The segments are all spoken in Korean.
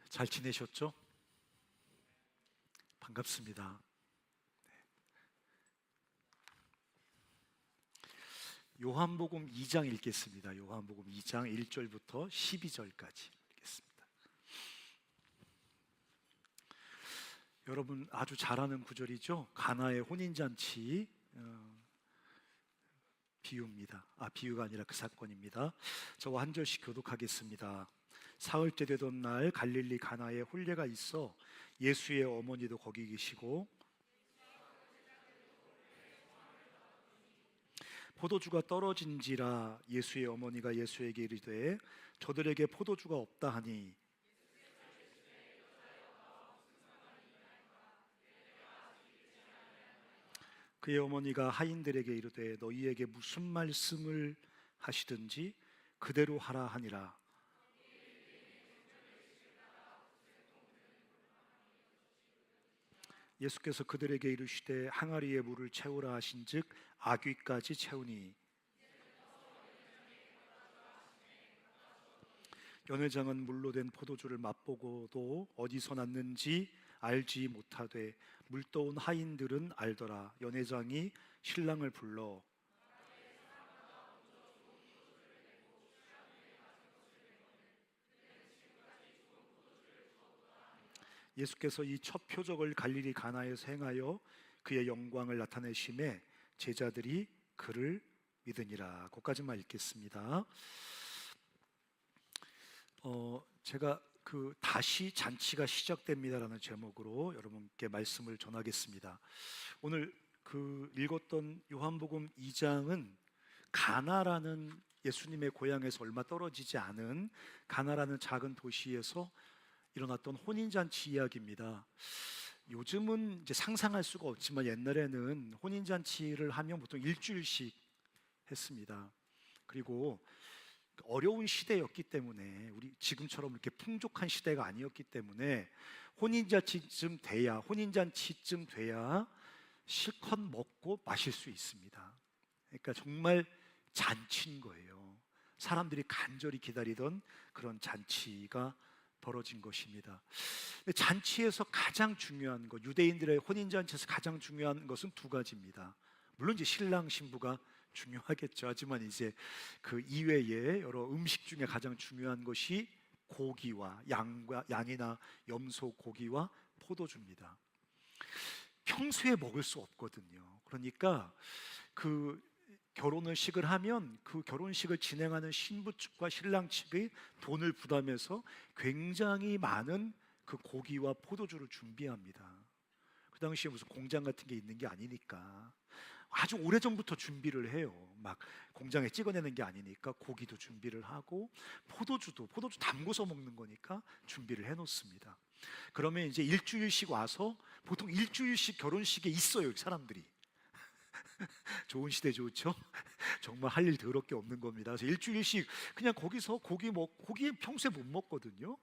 잘 지내셨죠? 반갑습니다. 요한복음 2장 읽겠습니다. 요한복음 2장 1절부터 12절까지 읽겠습니다. 여러분 아주 잘 아는 구절이죠. 가나의 혼인잔치 비유입니다. 비유가 아니라 그 사건입니다. 저와 한 절씩 교독하겠습니다. 사흘째 되던 날 갈릴리 가나에 혼례가 있어 예수의 어머니도 거기 계시고 포도주가 떨어진지라 예수의 어머니가 예수에게 이르되 저들에게 포도주가 없다 하니 그의 어머니가 하인들에게 이르되 너희에게 무슨 말씀을 하시든지 그대로 하라 하니라. 예수께서 그들에게 이르시되 항아리에 물을 채우라 하신즉 아귀까지 채우니 연회장은 물로 된 포도주를 맛보고도 어디서 났는지 알지 못하되 물떠온 하인들은 알더라. 연회장이 신랑을 불러 예수께서 이 첫 표적을 갈릴리 가나에서 행하여 그의 영광을 나타내심에 제자들이 그를 믿으니라. 거기까지만 읽겠습니다. 제가 다시 잔치가 시작됩니다라는 제목으로 여러분께 말씀을 전하겠습니다. 오늘 읽었던 요한복음 2장은 가나라는 예수님의 고향에서 얼마 떨어지지 않은 가나라는 작은 도시에서 일어났던 혼인잔치 이야기입니다. 요즘은 이제 상상할 수가 없지만 옛날에는 혼인잔치를 하면 보통 일주일씩 했습니다. 그리고 어려운 시대였기 때문에 우리 지금처럼 이렇게 풍족한 시대가 아니었기 때문에 혼인잔치쯤 돼야 실컷 먹고 마실 수 있습니다. 그러니까 정말 잔치인 거예요. 사람들이 간절히 기다리던 그런 잔치가 벌어진 것입니다. 잔치에서 가장 중요한 것, 유대인들의 혼인잔치에서 가장 중요한 것은 두 가지입니다. 물론 이제 신랑 신부가 중요하겠죠. 하지만 이제 그 이외에 여러 음식 중에 가장 중요한 것이 고기와 양이나 염소 고기와 포도주입니다. 평소에 먹을 수 없거든요. 그러니까 결혼식을 하면 그 결혼식을 진행하는 신부 측과 신랑 측이 돈을 부담해서 굉장히 많은 그 고기와 포도주를 준비합니다. 그 당시에 무슨 공장 같은 게 있는 게 아니니까 아주 오래전부터 준비를 해요. 막 공장에 찍어내는 게 아니니까 고기도 준비를 하고 포도주 담궈서 먹는 거니까 준비를 해놓습니다. 그러면 이제 일주일씩 와서 보통 일주일씩 결혼식에 있어요, 사람들이. 좋은 시대 좋죠? 정말 할 일 더럽게 없는 겁니다. 그래서 일주일씩 그냥 거기서 고기 평소에 못 먹거든요.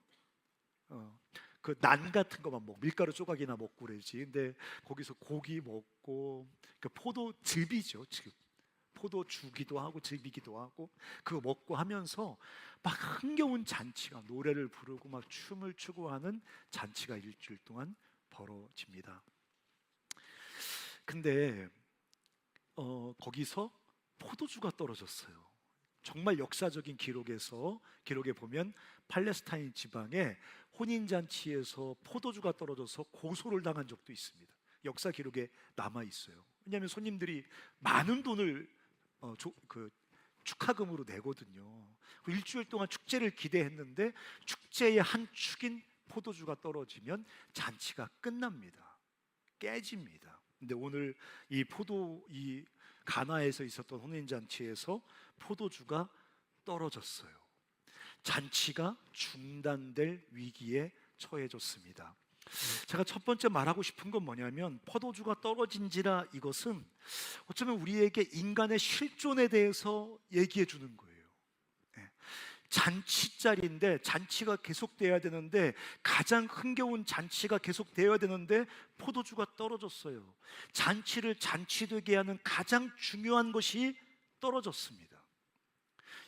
그 난 같은 것만 먹고 밀가루 조각이나 먹고 그러지. 근데 거기서 고기 먹고 그 포도즙이죠, 즙. 포도주기도 하고 즙이기도 하고 그거 먹고 하면서 막 흥겨운 잔치가 노래를 부르고 막 춤을 추고 하는 잔치가 일주일 동안 벌어집니다. 근데 거기서 포도주가 떨어졌어요. 정말 역사적인 기록에 보면 팔레스타인 지방에 혼인잔치에서 포도주가 떨어져서 고소를 당한 적도 있습니다. 역사 기록에 남아 있어요. 왜냐하면 손님들이 많은 돈을 축하금으로 내거든요. 일주일 동안 축제를 기대했는데 축제의 한 축인 포도주가 떨어지면 잔치가 끝납니다. 깨집니다. 근데 오늘 이 가나에서 있었던 혼인잔치에서 포도주가 떨어졌어요. 잔치가 중단될 위기에 처해졌습니다. 제가 첫 번째 말하고 싶은 건 뭐냐면 포도주가 떨어진지라 이것은 어쩌면 우리에게 인간의 실존에 대해서 얘기해 주는 거예요. 잔치자리인데 잔치가 계속돼야 되는데 가장 흥겨운 잔치가 계속돼야 되는데 포도주가 떨어졌어요. 잔치를 잔치되게 하는 가장 중요한 것이 떨어졌습니다.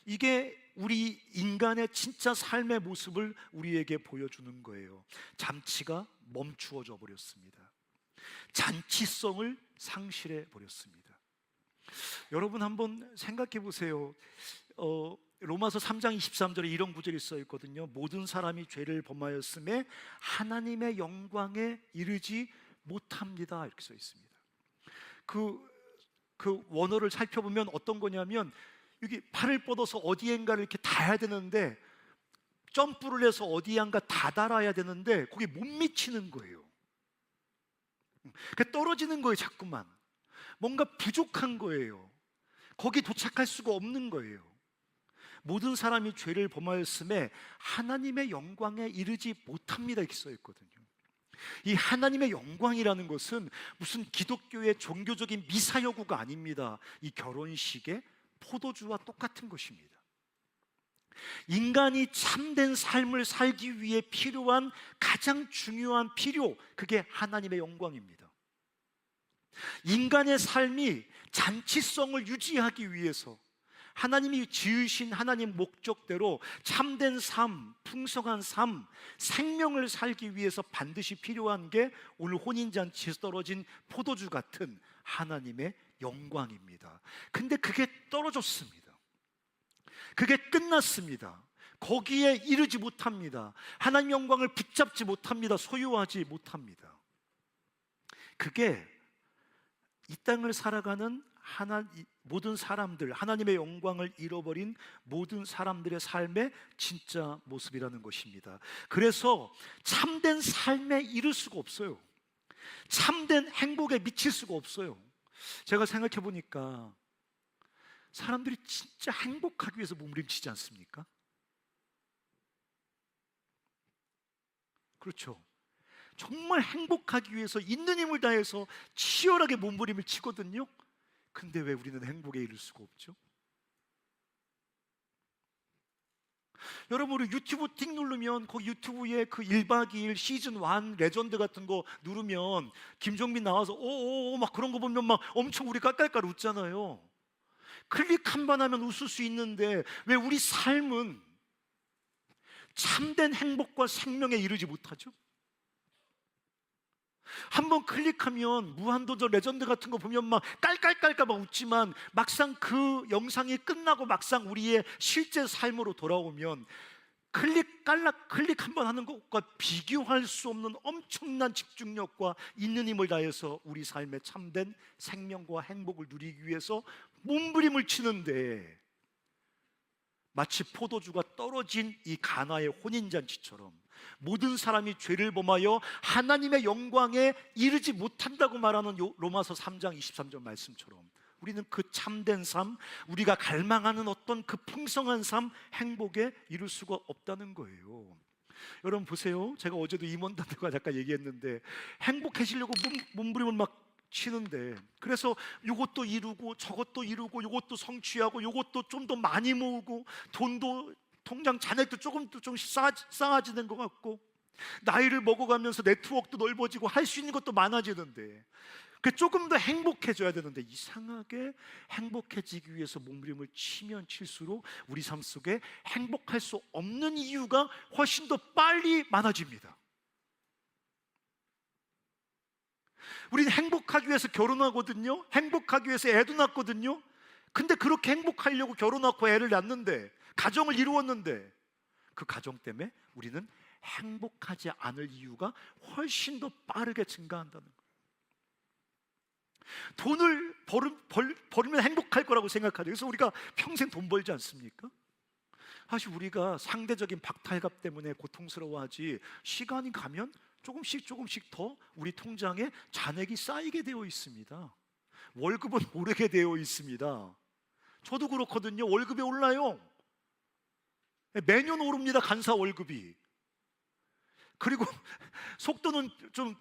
이게 우리 인간의 진짜 삶의 모습을 우리에게 보여주는 거예요. 잠치가 멈추어져 버렸습니다. 잔치성을 상실해 버렸습니다. 여러분 한번 생각해 보세요. 로마서 3장 23절에 이런 구절이 써 있거든요. 모든 사람이 죄를 범하였음에 하나님의 영광에 이르지 못합니다. 이렇게 써 있습니다. 그 원어를 살펴보면 어떤 거냐면, 여기 팔을 뻗어서 어디엔가를 이렇게 닿아야 되는데, 점프를 해서 어디엔가 다다라야 되는데 거기 못 미치는 거예요. 그러니까 떨어지는 거예요. 자꾸만 뭔가 부족한 거예요. 거기 도착할 수가 없는 거예요. 모든 사람이 죄를 범하였음에 하나님의 영광에 이르지 못합니다. 이렇게 써 있거든요. 이 하나님의 영광이라는 것은 무슨 기독교의 종교적인 미사여구가 아닙니다. 이 결혼식의 포도주와 똑같은 것입니다. 인간이 참된 삶을 살기 위해 필요한 가장 중요한 필요, 그게 하나님의 영광입니다. 인간의 삶이 잔치성을 유지하기 위해서 하나님이 지으신 하나님 목적대로 참된 삶, 풍성한 삶, 생명을 살기 위해서 반드시 필요한 게 오늘 혼인잔치에서 떨어진 포도주 같은 하나님의 영광입니다. 근데 그게 떨어졌습니다. 그게 끝났습니다. 거기에 이르지 못합니다. 하나님의 영광을 붙잡지 못합니다. 소유하지 못합니다. 그게 이 땅을 살아가는 모든 사람들, 하나님의 영광을 잃어버린 모든 사람들의 삶의 진짜 모습이라는 것입니다. 그래서 참된 삶에 이를 수가 없어요. 참된 행복에 미칠 수가 없어요. 제가 생각해 보니까 사람들이 진짜 행복하기 위해서 몸부림치지 않습니까? 그렇죠. 정말 행복하기 위해서 있는 힘을 다해서 치열하게 몸부림을 치거든요. 근데 왜 우리는 행복에 이를 수가 없죠? 여러분, 우리 유튜브 틱 누르면 거기 유튜브에 그 1박 2일 시즌 1 레전드 같은 거 누르면 김종민 나와서 오오오 막 그런 거 보면 막 엄청 우리 깔깔깔 웃잖아요. 클릭 한 번 하면 웃을 수 있는데 왜 우리 삶은 참된 행복과 생명에 이르지 못하죠? 한번 클릭하면 무한도전 레전드 같은 거 보면 막 깔깔깔깔 막 웃지만 막상 그 영상이 끝나고 막상 우리의 실제 삶으로 돌아오면 클릭 한 번 하는 것과 비교할 수 없는 엄청난 집중력과 있는 힘을 다해서 우리 삶의 참된 생명과 행복을 누리기 위해서 몸부림을 치는데, 마치 포도주가 떨어진 이 가나의 혼인잔치처럼 모든 사람이 죄를 범하여 하나님의 영광에 이르지 못한다고 말하는 로마서 3장 23절 말씀처럼 우리는 그 참된 삶, 우리가 갈망하는 어떤 그 풍성한 삶, 행복에 이룰 수가 없다는 거예요. 여러분 보세요. 제가 어제도 임원단들과 잠깐 얘기했는데 행복해지려고 몸부림을 막 치는데, 그래서 이것도 이루고 저것도 이루고 이것도 성취하고 이것도 좀 더 많이 모으고 돈도 통장 잔액도 좀 쌓아지는 것 같고 나이를 먹어가면서 네트워크도 넓어지고 할 수 있는 것도 많아지는데, 그 조금 더 행복해져야 되는데 이상하게 행복해지기 위해서 몸부림을 치면 칠수록 우리 삶 속에 행복할 수 없는 이유가 훨씬 더 빨리 많아집니다. 우리는 행복하기 위해서 결혼하거든요. 행복하기 위해서 애도 낳거든요. 근데 그렇게 행복하려고 결혼 낳고 애를 낳는데, 가정을 이루었는데 그 가정 때문에 우리는 행복하지 않을 이유가 훨씬 더 빠르게 증가한다는 거예요. 돈을 벌면 행복할 거라고 생각하죠. 그래서 우리가 평생 돈 벌지 않습니까? 사실 우리가 상대적인 박탈감 때문에 고통스러워하지, 시간이 가면 조금씩 더 우리 통장에 잔액이 쌓이게 되어 있습니다. 월급은 오르게 되어 있습니다. 저도 그렇거든요. 월급이 올라요. 매년 오릅니다. 간사 월급이. 그리고 속도는 좀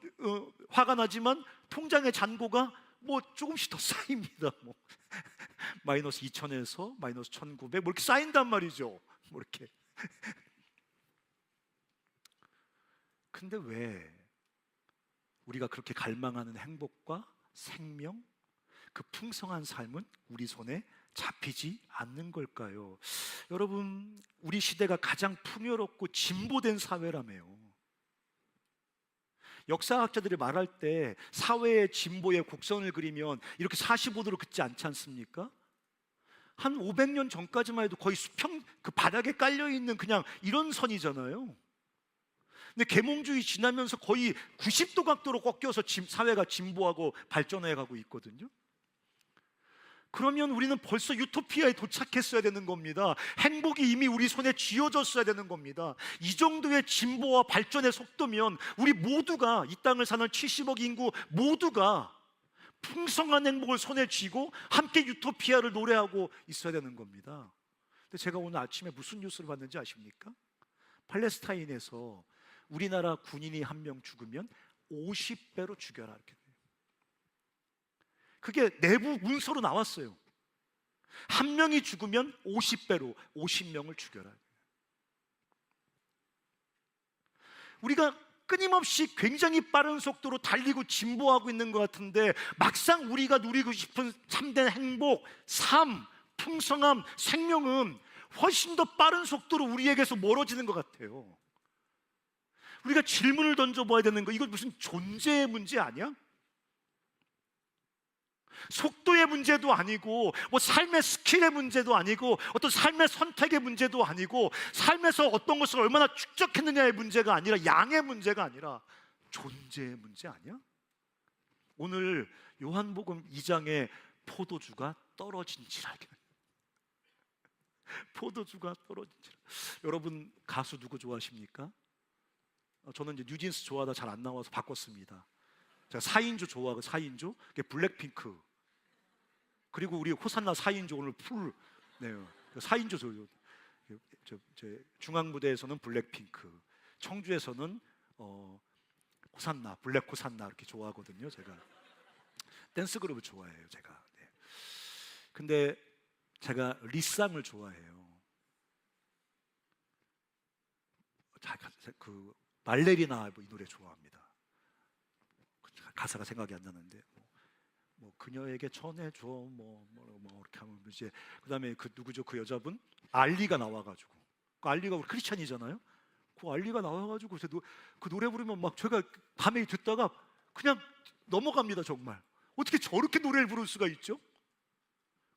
화가 나지만 통장의 잔고가 뭐 조금씩 더 쌓입니다. 뭐 마이너스 2,000에서 마이너스 1,900 뭐 이렇게 쌓인단 말이죠. 뭐 이렇게. 근데 왜 우리가 그렇게 갈망하는 행복과 생명, 그 풍성한 삶은 우리 손에 잡히지 않는 걸까요? 여러분, 우리 시대가 가장 풍요롭고 진보된 사회라며요. 역사학자들이 말할 때 사회의 진보의 곡선을 그리면 이렇게 45도로 긋지 않지 않습니까? 한 500년 전까지만 해도 거의 수평 그 바닥에 깔려 있는 그냥 이런 선이잖아요. 근데 계몽주의 지나면서 거의 90도 각도로 꺾여서 사회가 진보하고 발전해 가고 있거든요. 그러면 우리는 벌써 유토피아에 도착했어야 되는 겁니다. 행복이 이미 우리 손에 쥐어졌어야 되는 겁니다. 이 정도의 진보와 발전의 속도면 우리 모두가, 이 땅을 사는 70억 인구 모두가 풍성한 행복을 손에 쥐고 함께 유토피아를 노래하고 있어야 되는 겁니다. 근데 제가 오늘 아침에 무슨 뉴스를 봤는지 아십니까? 팔레스타인에서 우리나라 군인이 한 명 죽으면 50배로 죽여라, 이렇게. 그게 내부 문서로 나왔어요. 한 명이 죽으면 50배로 50명을 죽여라. 우리가 끊임없이 굉장히 빠른 속도로 달리고 진보하고 있는 것 같은데, 막상 우리가 누리고 싶은 참된 행복, 삶, 풍성함, 생명은 훨씬 더 빠른 속도로 우리에게서 멀어지는 것 같아요. 우리가 질문을 던져봐야 되는 거, 이거 무슨 존재의 문제 아니야? 속도의 문제도 아니고, 뭐 삶의 스킬의 문제도 아니고, 어떤 삶의 선택의 문제도 아니고, 삶에서 어떤 것을 얼마나 축적했느냐의 문제가 아니라, 양의 문제가 아니라 존재의 문제 아니야? 오늘 요한복음 2장에 포도주가 떨어진지라. 포도주가 떨어진지라. 여러분, 가수 누구 좋아하십니까? 저는 이제 뉴진스 좋아하다 잘 안 나와서 바꿨습니다. 제가 4인조 좋아하고, 4인조 그게 블랙핑크, 그리고 우리 호산나 4인조 오늘 풀, 네, 4인조. 중앙무대에서는 블랙핑크, 청주에서는 호산나, 블랙 호산나 이렇게 좋아하거든요. 제가 댄스 그룹을 좋아해요, 제가. 네. 근데 제가 리쌍을 좋아해요. 그 발레리나, 이 노래 좋아합니다. 가사가 생각이 안 나는데, 뭐 그녀에게 전해줘, 뭐 이렇게 하면 이제, 그다음에 그 누구죠, 그 여자분 알리가 나와가지고, 그 알리가 우리 크리스찬이잖아요. 그 알리가 나와가지고 그 노래 부르면 막 제가 밤에 듣다가 그냥 넘어갑니다. 정말 어떻게 저렇게 노래를 부를 수가 있죠?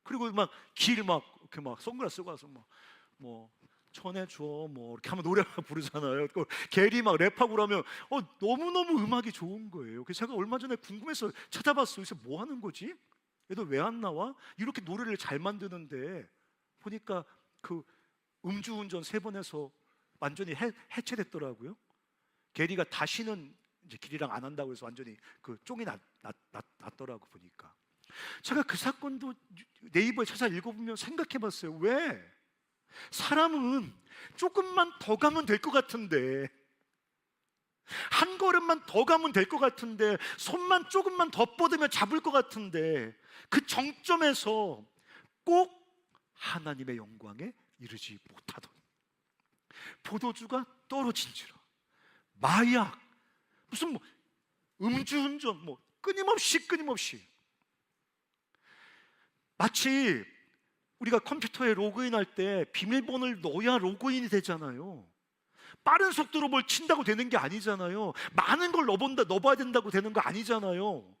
그리고 막 길 막 이렇게 막 선글라스 쓰고 와서 뭐 전해줘 뭐 이렇게 하면 노래 부르잖아요. 게리 막 랩하고 그러면 너무너무 음악이 좋은 거예요. 그래서 제가 얼마 전에 궁금해서 찾아봤어요. 그래서 뭐 하는 거지? 얘도 왜 안 나와? 이렇게 노래를 잘 만드는데, 보니까 그 음주운전 3번 해서 완전히 해체됐더라고요. 게리가 다시는 이제 길이랑 안 한다고 해서 완전히 그 쫑이 났더라고. 보니까 제가 그 사건도 네이버에 찾아 읽어보면 생각해봤어요. 왜? 사람은 조금만 더 가면 될 것 같은데, 한 걸음만 더 가면 될 것 같은데, 손만 조금만 더 뻗으면 잡을 것 같은데, 그 정점에서 꼭 하나님의 영광에 이르지 못하던, 포도주가 떨어진지라, 마약, 무슨 음주운전, 끊임없이 마치 우리가 컴퓨터에 로그인할 때 비밀번호를 넣어야 로그인이 되잖아요. 빠른 속도로 뭘 친다고 되는 게 아니잖아요. 많은 걸 넣어봐야 된다고 되는 거 아니잖아요.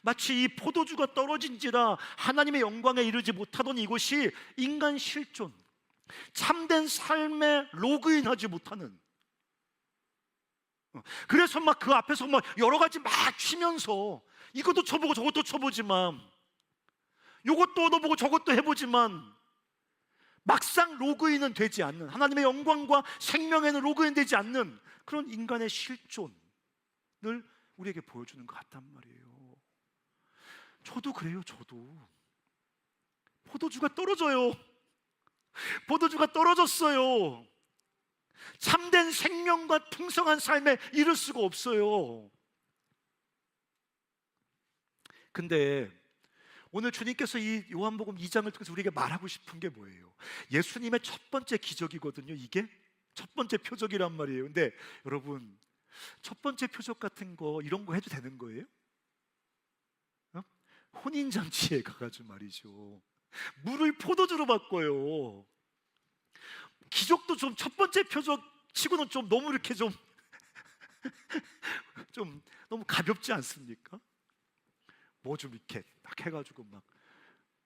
마치 이 포도주가 떨어진지라 하나님의 영광에 이르지 못하던 이것이 인간 실존, 참된 삶에 로그인하지 못하는, 그래서 막 그 앞에서 막 여러 가지 막 치면서 이것도 쳐보고 저것도 쳐보지만, 이것도 얻어보고 저것도 해보지만 막상 로그인은 되지 않는, 하나님의 영광과 생명에는 로그인되지 않는 그런 인간의 실존을 우리에게 보여주는 것 같단 말이에요. 저도 그래요. 저도 포도주가 떨어져요. 포도주가 떨어졌어요. 참된 생명과 풍성한 삶에 이를 수가 없어요. 근데 오늘 주님께서 이 요한복음 2장을 통해서 우리에게 말하고 싶은 게 뭐예요? 예수님의 첫 번째 기적이거든요. 이게 첫 번째 표적이란 말이에요. 근데 여러분, 첫 번째 표적 같은 거, 이런 거 해도 되는 거예요? 혼인잔치에 가가지고 말이죠, 물을 포도주로 바꿔요. 기적도 좀 첫 번째 표적 치고는 좀 너무 이렇게 좀 너무 가볍지 않습니까? 뭐 좀 이렇게 막 해가지고 막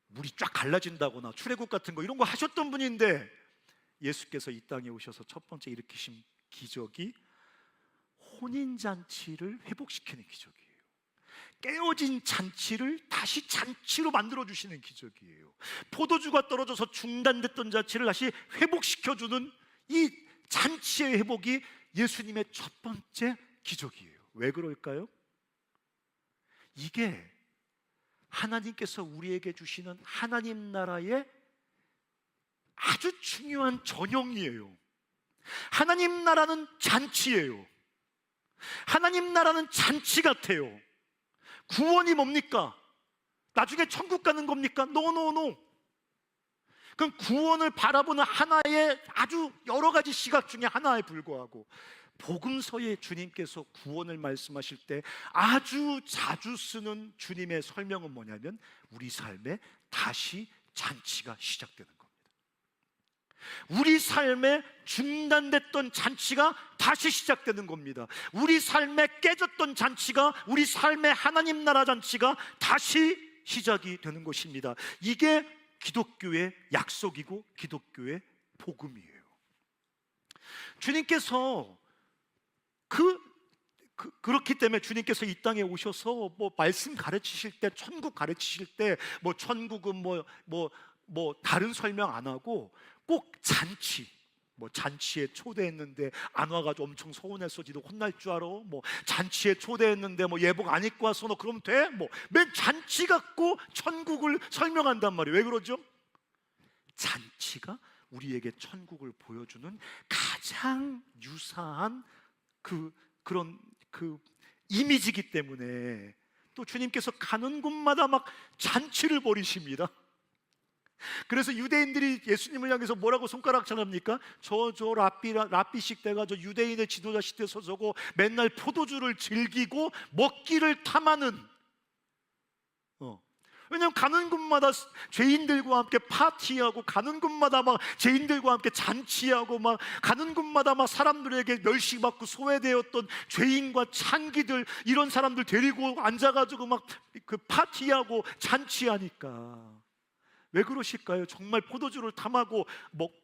물이 쫙 갈라진다거나 출애굽 같은 거 이런 거 하셨던 분인데, 예수께서 이 땅에 오셔서 첫 번째 일으키신 기적이 혼인잔치를 회복시키는 기적이에요. 깨어진 잔치를 다시 잔치로 만들어주시는 기적이에요. 포도주가 떨어져서 중단됐던 잔치를 다시 회복시켜주는 이 잔치의 회복이 예수님의 첫 번째 기적이에요. 왜 그럴까요? 이게 하나님께서 우리에게 주시는 하나님 나라의 아주 중요한 전형이에요. 하나님 나라는 잔치예요. 하나님 나라는 잔치 같아요. 구원이 뭡니까? 나중에 천국 가는 겁니까? 노노노. 그럼 구원을 바라보는 하나의 아주 여러 가지 시각 중에 하나에 불과하고, 복음서에 주님께서 구원을 말씀하실 때 아주 자주 쓰는 주님의 설명은 뭐냐면, 우리 삶에 다시 잔치가 시작되는 겁니다. 우리 삶에 중단됐던 잔치가 다시 시작되는 겁니다. 우리 삶에 깨졌던 잔치가, 우리 삶의 하나님 나라 잔치가 다시 시작이 되는 것입니다. 이게 기독교의 약속이고 기독교의 복음이에요. 주님께서 그렇기 때문에 주님께서 이 땅에 오셔서 뭐 말씀 가르치실 때, 천국 가르치실 때 뭐 천국은 뭐 다른 설명 안 하고 꼭 잔치, 뭐 잔치에 초대했는데 안 와가지고 엄청 서운해서 지도 혼날 줄 알아. 뭐 잔치에 초대했는데 뭐 예복 안 입고 와서 너 그럼 돼? 뭐 맨 잔치 갖고 천국을 설명한단 말이에요. 왜 그러죠? 잔치가 우리에게 천국을 보여주는 가장 유사한 그런 이미지이기 때문에, 또 주님께서 가는 곳마다 막 잔치를 벌이십니다. 그래서 유대인들이 예수님을 향해서 뭐라고 손가락질합니까? 저 랍비식 때가 저 유대인의 지도자 시대에 서서고 맨날 포도주를 즐기고 먹기를 탐하는, 왜냐하면 가는 곳마다 죄인들과 함께 파티하고, 가는 곳마다 막 죄인들과 함께 잔치하고, 막 가는 곳마다 막 사람들에게 멸시받고 소외되었던 죄인과 창기들, 이런 사람들 데리고 앉아가지고 막 그 파티하고 잔치하니까. 왜 그러실까요? 정말 포도주를 탐하고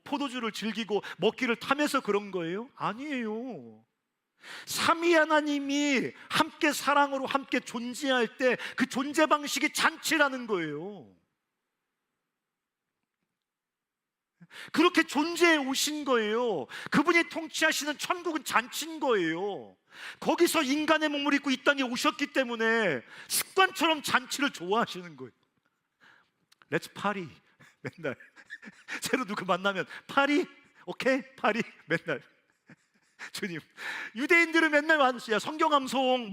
포도주를 즐기고 먹기를 탐해서 그런 거예요? 아니에요. 삼위 하나님이 함께 사랑으로 함께 존재할 때 그 존재 방식이 잔치라는 거예요. 그렇게 존재해 오신 거예요. 그분이 통치하시는 천국은 잔치인 거예요. 거기서 인간의 몸을 입고 이 땅에 오셨기 때문에 습관처럼 잔치를 좋아하시는 거예요. 렛츠 파리. 맨날 새로 누구 만나면 파리? 오케이? 파리? 맨날. 주님, 유대인들은 맨날 야, 성경암송,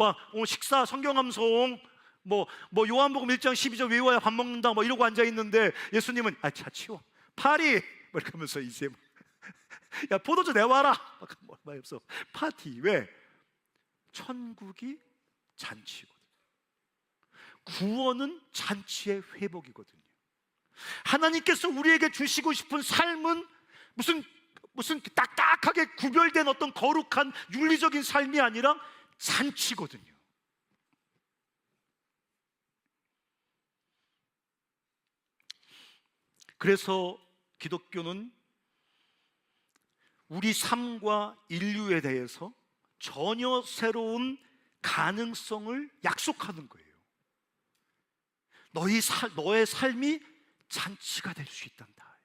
식사 성경암송, 요한복음 1장 12절 외워야 밥 먹는다, 이러고 앉아있는데, 예수님은 자 치워 파리! 이렇게 하면서 이제 야 포도주 내와라! 말 없어. 파티. 왜? 천국이 잔치거든요. 구원은 잔치의 회복이거든요. 하나님께서 우리에게 주시고 싶은 삶은 무슨 딱딱하게 구별된 어떤 거룩한 윤리적인 삶이 아니라 잔치거든요. 그래서 기독교는 우리 삶과 인류에 대해서 전혀 새로운 가능성을 약속하는 거예요. 너의 삶이 잔치가 될 수 있단다.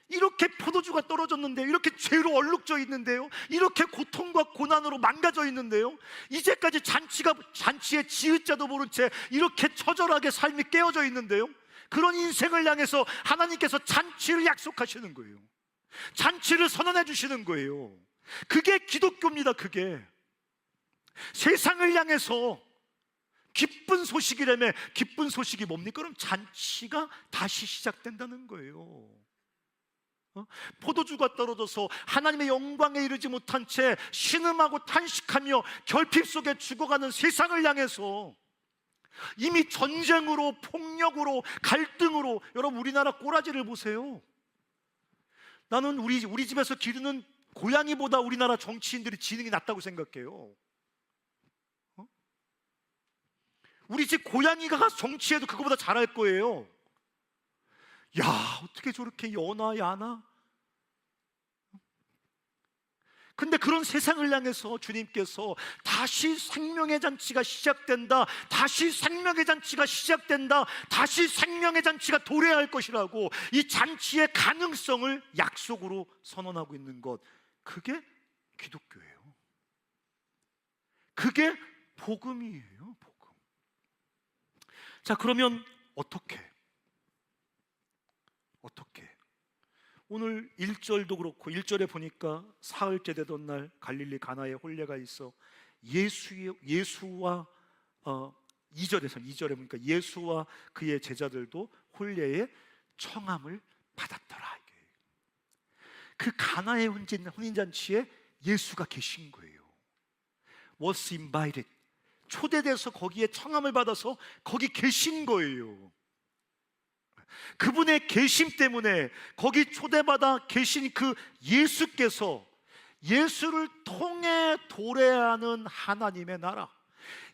이렇게 포도주가 떨어졌는데, 이렇게 죄로 얼룩져 있는데요, 이렇게 고통과 고난으로 망가져 있는데요, 이제까지 잔치의 지읒자도 모른 채 이렇게 처절하게 삶이 깨어져 있는데요, 그런 인생을 향해서 하나님께서 잔치를 약속하시는 거예요. 잔치를 선언해 주시는 거예요. 그게 기독교입니다. 그게 세상을 향해서 기쁜 소식이라며. 기쁜 소식이 뭡니까? 그럼 잔치가 다시 시작된다는 거예요. 포도주가 떨어져서 하나님의 영광에 이르지 못한 채 신음하고 탄식하며 결핍 속에 죽어가는 세상을 향해서 이미 전쟁으로, 폭력으로, 갈등으로, 여러분 우리나라 꼬라지를 보세요. 나는 우리 집에서 기르는 고양이보다 우리나라 정치인들이 지능이 낮다고 생각해요. 우리 집 고양이가 가서 정치해도 그거보다 잘할 거예요. 야, 어떻게 저렇게 연하 야나? 근데 그런 세상을 향해서 주님께서 다시 생명의 잔치가 시작된다, 다시 생명의 잔치가 시작된다, 다시 생명의 잔치가 도래할 것이라고 이 잔치의 가능성을 약속으로 선언하고 있는 것, 그게 기독교예요. 그게 복음이에요. 복음. 자, 그러면 어떻게 오늘 1절도 그렇고 1절에 보니까 사흘째 되던 날 갈릴리 가나에 혼례가 있어 예수와 2절에 보니까 예수와 그의 제자들도 혼례에 청함을 받았더라. 그 가나의 혼인잔치에 예수가 계신 거예요. Was invited. 초대돼서 거기에 청함을 받아서 거기 계신 거예요. 그분의 계심 때문에 거기 초대받아 계신 그 예수께서 예수를 통해 도래하는 하나님의 나라,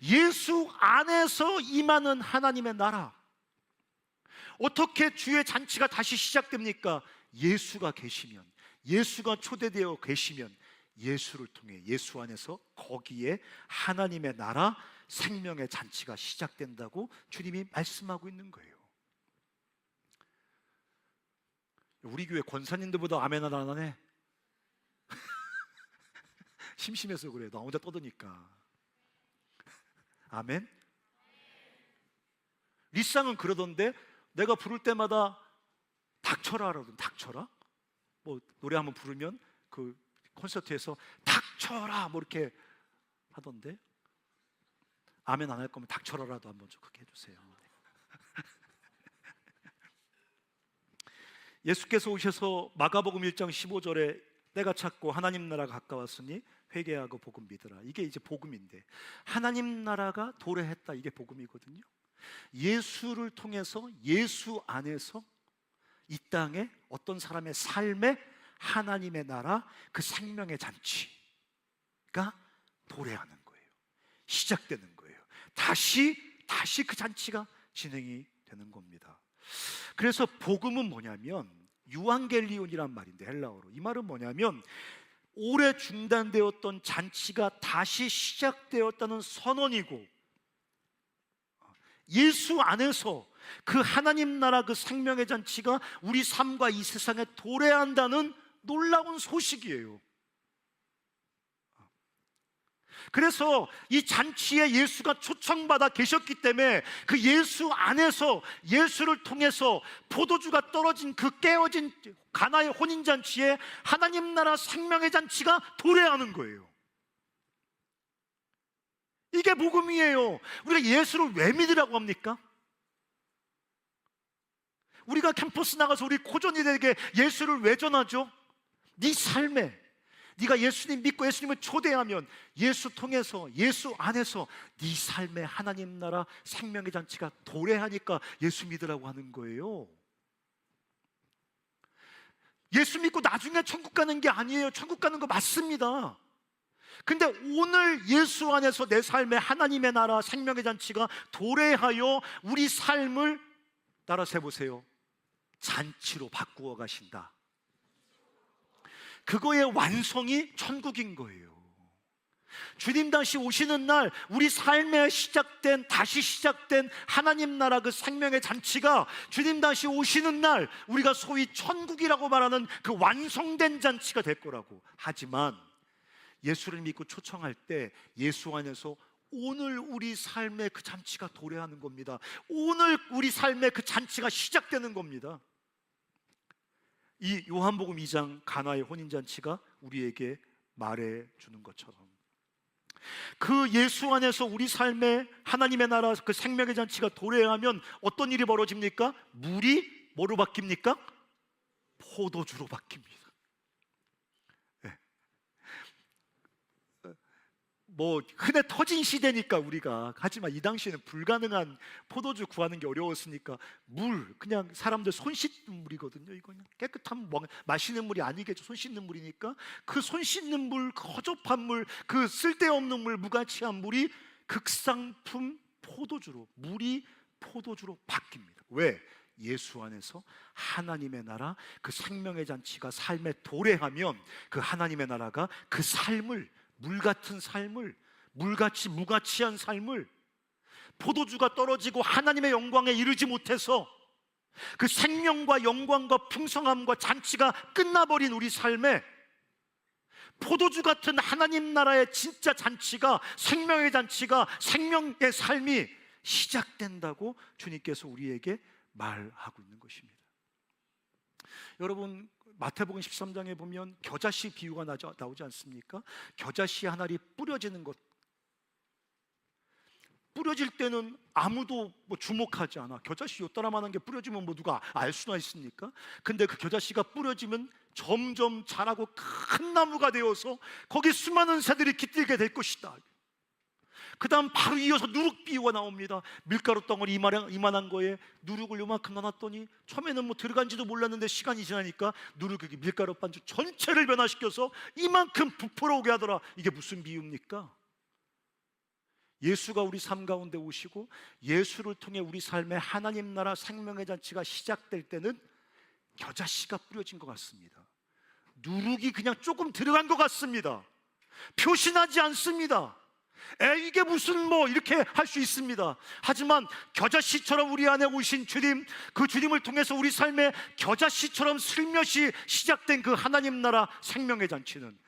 예수 안에서 임하는 하나님의 나라. 어떻게 주의 잔치가 다시 시작됩니까? 예수가 계시면, 예수가 초대되어 계시면 예수를 통해 예수 안에서 거기에 하나님의 나라, 생명의 잔치가 시작된다고 주님이 말씀하고 있는 거예요. 우리 교회 권사님들보다 아멘 안 하네. 심심해서 그래. 나 혼자 떠드니까. 아멘. 리쌍은 그러던데 내가 부를 때마다 닥쳐라 그러던. 닥쳐라? 뭐 노래 한번 부르면 그 콘서트에서 닥쳐라 뭐 이렇게 하던데, 아멘 안 할 거면 닥쳐라라도 한번 좀 크게 해주세요. 예수께서 오셔서 마가복음 1장 15절에 때가 찼고 하나님 나라가 가까웠으니 회개하고 복음 믿으라. 이게 이제 복음인데, 하나님 나라가 도래했다, 이게 복음이거든요. 예수를 통해서 예수 안에서 이 땅에 어떤 사람의 삶에 하나님의 나라, 그 생명의 잔치가 도래하는 거예요. 시작되는 거예요. 다시 그 잔치가 진행이 되는 겁니다. 그래서 복음은 뭐냐면 유앙겔리온이란 말인데, 헬라어로 이 말은 뭐냐면 오래 중단되었던 잔치가 다시 시작되었다는 선언이고, 예수 안에서 그 하나님 나라, 그 생명의 잔치가 우리 삶과 이 세상에 도래한다는 놀라운 소식이에요. 그래서 이 잔치에 예수가 초청받아 계셨기 때문에 그 예수 안에서, 예수를 통해서 포도주가 떨어진 그 깨어진 가나의 혼인잔치에 하나님 나라 생명의 잔치가 도래하는 거예요. 이게 복음이에요. 우리가 예수를 왜 믿으라고 합니까? 우리가 캠퍼스 나가서 우리 코전이들에게 예수를 왜 전하죠? 네 삶에 네가 예수님 믿고 예수님을 초대하면 예수 통해서, 예수 안에서 네 삶에 하나님 나라 생명의 잔치가 도래하니까 예수 믿으라고 하는 거예요. 예수 믿고 나중에 천국 가는 게 아니에요. 천국 가는 거 맞습니다. 근데 오늘 예수 안에서 내 삶에 하나님의 나라 생명의 잔치가 도래하여 우리 삶을, 따라서 해보세요, 잔치로 바꾸어 가신다. 그거의 완성이 천국인 거예요. 주님 다시 오시는 날 우리 삶에 다시 시작된 하나님 나라 그 생명의 잔치가 주님 다시 오시는 날 우리가 소위 천국이라고 말하는 그 완성된 잔치가 될 거라고. 하지만 예수를 믿고 초청할 때 예수 안에서 오늘 우리 삶의 그 잔치가 도래하는 겁니다. 오늘 우리 삶의 그 잔치가 시작되는 겁니다. 이 요한복음 2장 가나의 혼인잔치가 우리에게 말해주는 것처럼, 그 예수 안에서 우리 삶에 하나님의 나라 그 생명의 잔치가 도래하면 어떤 일이 벌어집니까? 물이 뭐로 바뀝니까? 포도주로 바뀝니다. 네. 뭐 흔해 터진 시대니까 우리가, 하지만 이 당시에는 불가능한, 포도주 구하는 게 어려웠으니까 물, 그냥 사람들 손 씻는 물이거든요. 이거 그냥 깨끗한 마시는 물이 아니겠죠. 손 씻는 물이니까 그 손 씻는 물, 그 허접한 물, 그 쓸데없는 물, 무가치한 물이 극상품 포도주로, 물이 포도주로 바뀝니다. 왜? 예수 안에서 하나님의 나라, 그 생명의 잔치가 삶에 도래하면 그 하나님의 나라가 그 삶을, 물 같은 삶을, 물같이 무가치한 삶을, 포도주가 떨어지고 하나님의 영광에 이르지 못해서 그 생명과 영광과 풍성함과 잔치가 끝나버린 우리 삶에 포도주 같은 하나님 나라의 진짜 잔치가, 생명의 잔치가, 생명의 삶이 시작된다고 주님께서 우리에게 말하고 있는 것입니다. 여러분, 마태복음 13장에 보면 겨자씨 비유가 나오지 않습니까? 겨자씨 한 알이 뿌려지는 것, 뿌려질 때는 아무도 뭐 주목하지 않아. 겨자씨 요따라만한 게 뿌려지면 뭐 누가 알 수나 있습니까? 근데 그 겨자씨가 뿌려지면 점점 자라고 큰 나무가 되어서 거기 수많은 새들이 깃들게 될 것이다. 그 다음 바로 이어서 누룩 비유가 나옵니다. 밀가루 덩어리 이만한 거에 누룩을 요만큼 넣어놨더니 처음에는 뭐 들어간지도 몰랐는데 시간이 지나니까 누룩이 밀가루 반죽 전체를 변화시켜서 이만큼 부풀어 오게 하더라. 이게 무슨 비유입니까? 예수가 우리 삶 가운데 오시고 예수를 통해 우리 삶의 하나님 나라 생명의 잔치가 시작될 때는 겨자씨가 뿌려진 것 같습니다. 누룩이 그냥 조금 들어간 것 같습니다. 표시나지 않습니다. 이게 무슨 뭐 이렇게 할 수 있습니다. 하지만 겨자씨처럼 우리 안에 오신 주님, 그 주님을 통해서 우리 삶에 겨자씨처럼 슬며시 시작된 그 하나님 나라 생명의 잔치는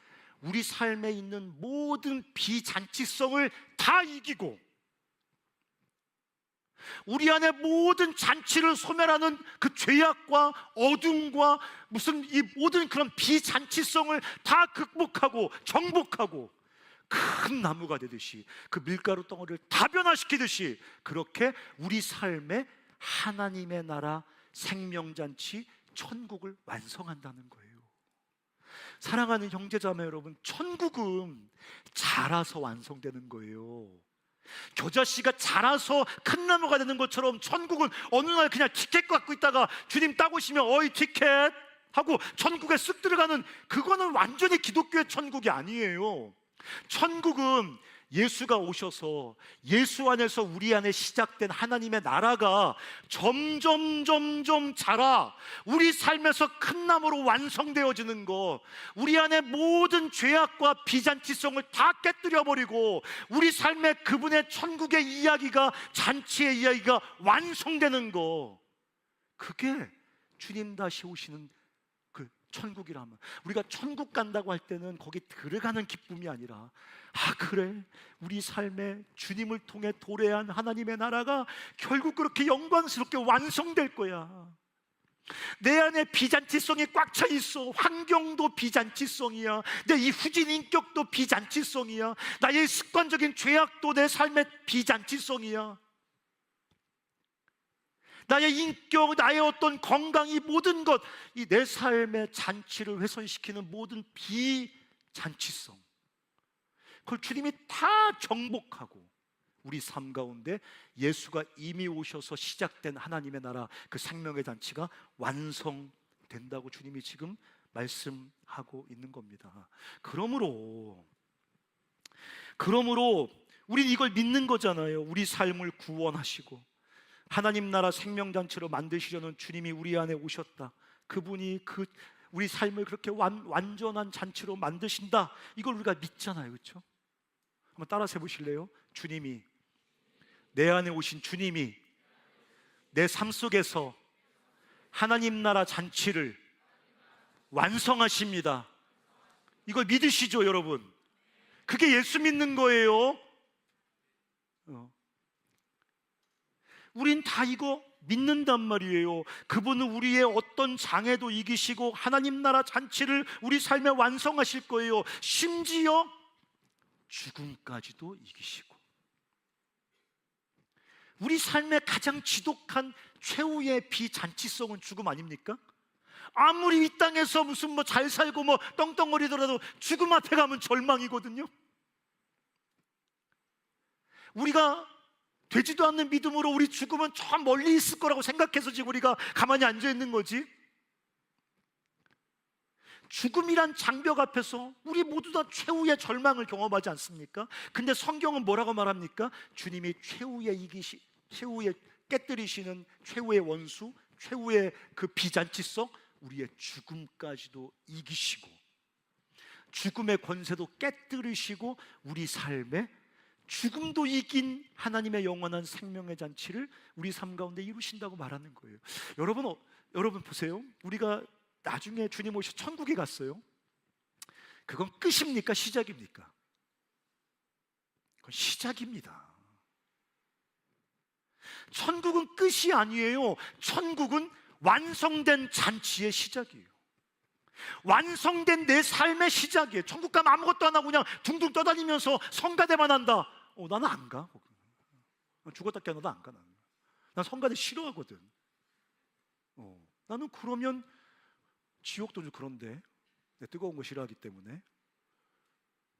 우리 삶에 있는 모든 비잔치성을 다 이기고 우리 안에 모든 잔치를 소멸하는 그 죄악과 어둠과 무슨 이 모든 그런 비잔치성을 다 극복하고 정복하고 큰 나무가 되듯이, 그 밀가루 덩어리를 다 변화시키듯이, 그렇게 우리 삶에 하나님의 나라 생명잔치 천국을 완성한다는 거예요. 사랑하는 형제자매 여러분, 천국은 자라서 완성되는 거예요. 겨자씨가 자라서 큰 나무가 되는 것처럼 천국은 어느 날 그냥 티켓 갖고 있다가 주님 따고시면 어이 티켓 하고 천국에 쓱 들어가는, 그거는 완전히 기독교의 천국이 아니에요. 천국은 예수가 오셔서 예수 안에서 우리 안에 시작된 하나님의 나라가 점점 자라 우리 삶에서 큰 나무로 완성되어지는 것, 우리 안에 모든 죄악과 비잔치성을 다 깨뜨려버리고 우리 삶에 그분의 천국의 이야기가, 잔치의 이야기가 완성되는 것, 그게 주님 다시 오시는 그 천국이라면, 우리가 천국 간다고 할 때는 거기 들어가는 기쁨이 아니라, 아 그래, 우리 삶에 주님을 통해 도래한 하나님의 나라가 결국 그렇게 영광스럽게 완성될 거야. 내 안에 비잔치성이 꽉 차 있어. 환경도 비잔치성이야. 내 이 후진 인격도 비잔치성이야. 나의 습관적인 죄악도 내 삶의 비잔치성이야. 나의 인격, 나의 어떤 건강, 이 모든 것, 이 내 삶의 잔치를 훼손시키는 모든 비잔치성, 그걸 주님이 다 정복하고 우리 삶 가운데 예수가 이미 오셔서 시작된 하나님의 나라, 그 생명의 잔치가 완성된다고 주님이 지금 말씀하고 있는 겁니다. 그러므로 우린 이걸 믿는 거잖아요. 우리 삶을 구원하시고 하나님 나라 생명잔치로 만드시려는 주님이 우리 안에 오셨다. 그분이 우리 삶을 그렇게 완전한 잔치로 만드신다. 이걸 우리가 믿잖아요. 그렇죠? 한번 따라서 해보실래요? 주님이, 내 안에 오신 주님이 내 삶 속에서 하나님 나라 잔치를 완성하십니다. 이걸 믿으시죠, 여러분? 그게 예수 믿는 거예요. 우린 다 이거 믿는단 말이에요. 그분은 우리의 어떤 장애도 이기시고 하나님 나라 잔치를 우리 삶에 완성하실 거예요. 심지어 죽음까지도 이기시고. 우리 삶의 가장 지독한 최후의 비잔치성은 죽음 아닙니까? 아무리 이 땅에서 무슨 뭐 잘 살고 뭐 떵떵거리더라도 죽음 앞에 가면 절망이거든요. 우리가 되지도 않는 믿음으로 우리 죽으면 저 멀리 있을 거라고 생각해서 지금 우리가 가만히 앉아 있는 거지. 죽음이란 장벽 앞에서 우리 모두 다 최후의 절망을 경험하지 않습니까? 근데 성경은 뭐라고 말합니까? 주님이 최후의 깨뜨리시는 최후의 원수, 최후의 그 비잔치 속 우리의 죽음까지도 이기시고 죽음의 권세도 깨뜨리시고 우리 삶에 죽음도 이긴 하나님의 영원한 생명의 잔치를 우리 삶 가운데 이루신다고 말하는 거예요. 여러분 보세요. 우리가 나중에 주님 오셔 천국에 갔어요. 그건 끝입니까? 시작입니까? 그건 시작입니다. 천국은 끝이 아니에요. 천국은 완성된 잔치의 시작이에요. 완성된 내 삶의 시작이에요. 천국 가면 아무것도 안 하고 그냥 둥둥 떠다니면서 성가대만 한다. 나는 안 가. 죽었다 깨어나도 안 가. 난 성가대 싫어하거든. 나는 그러면 지옥도 좀 그런데 내 뜨거운 거 싫어하기 때문에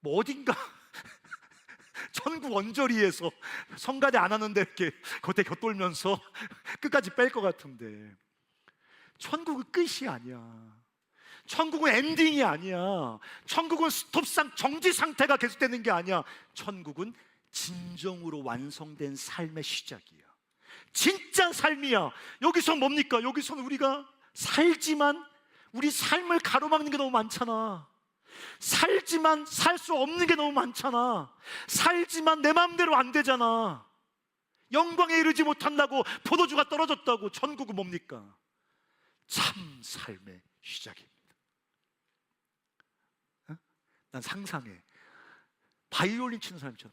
뭐 어딘가 천국 언저리에서 성가대 안 하는데 이렇게 겉에 곁돌면서 끝까지 뺄 것 같은데, 천국은 끝이 아니야. 천국은 엔딩이 아니야. 천국은 스톱상 정지 상태가 계속되는 게 아니야. 천국은 진정으로 완성된 삶의 시작이야. 진짜 삶이야. 여기서 뭡니까? 여기서는 우리가 살지만 우리 삶을 가로막는 게 너무 많잖아. 살지만 살 수 없는 게 너무 많잖아. 살지만 내 마음대로 안 되잖아. 영광에 이르지 못한다고 포도주가 떨어졌다고. 천국은 뭡니까? 참 삶의 시작입니다. 난 상상해. 바이올린 치는 사람 있잖아.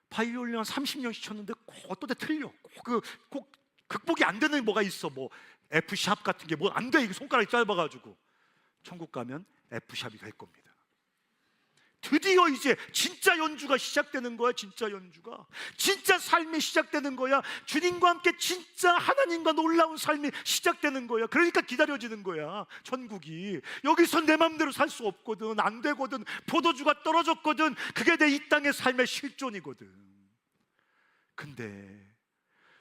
바이올린 한 30년씩 쳤는데 어떤 데 틀려. 꼭 극복이 안 되는 뭐가 있어. 뭐 F샵 같은 게 뭐 안 돼. 이게 손가락이 짧아가지고. 천국 가면 F샵이 될 겁니다. 드디어 이제 진짜 연주가 시작되는 거야. 진짜 연주가, 진짜 삶이 시작되는 거야. 주님과 함께 진짜 하나님과 놀라운 삶이 시작되는 거야. 그러니까 기다려지는 거야. 천국이. 여기서 내 마음대로 살 수 없거든. 안 되거든. 포도주가 떨어졌거든. 그게 내 이 땅의 삶의 실존이거든. 근데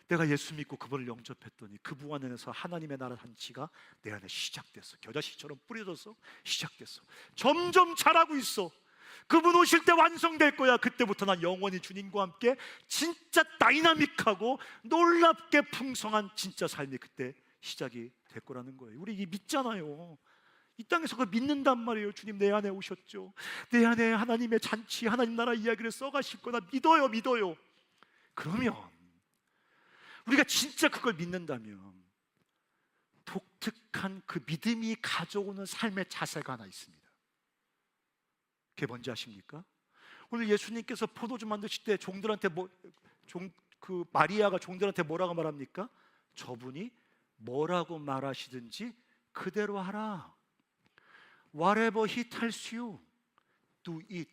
내가 예수 믿고 그분을 영접했더니 그분 안에서 하나님의 나라 잔치가 내 안에 시작됐어. 겨자씨처럼 뿌려져서 시작됐어. 점점 자라고 있어. 그분 오실 때 완성될 거야. 그때부터 난 영원히 주님과 함께 진짜 다이나믹하고 놀랍게 풍성한 진짜 삶이 그때 시작이 될 거라는 거예요. 우리 이 믿잖아요. 이 땅에서 그걸 믿는단 말이에요. 주님 내 안에 오셨죠. 내 안에 하나님의 잔치, 하나님 나라 이야기를 써가실 거다. 믿어요. 그러면 우리가 진짜 그걸 믿는다면 독특한 그 믿음이 가져오는 삶의 자세가 하나 있습니다. 그게 뭔지 아십니까? 오늘 예수님께서 포도주 만드실 때 종들한테 마리아가 종들한테 뭐라고 말합니까? 저분이 뭐라고 말하시든지 그대로 하라. Whatever he tells you, do it.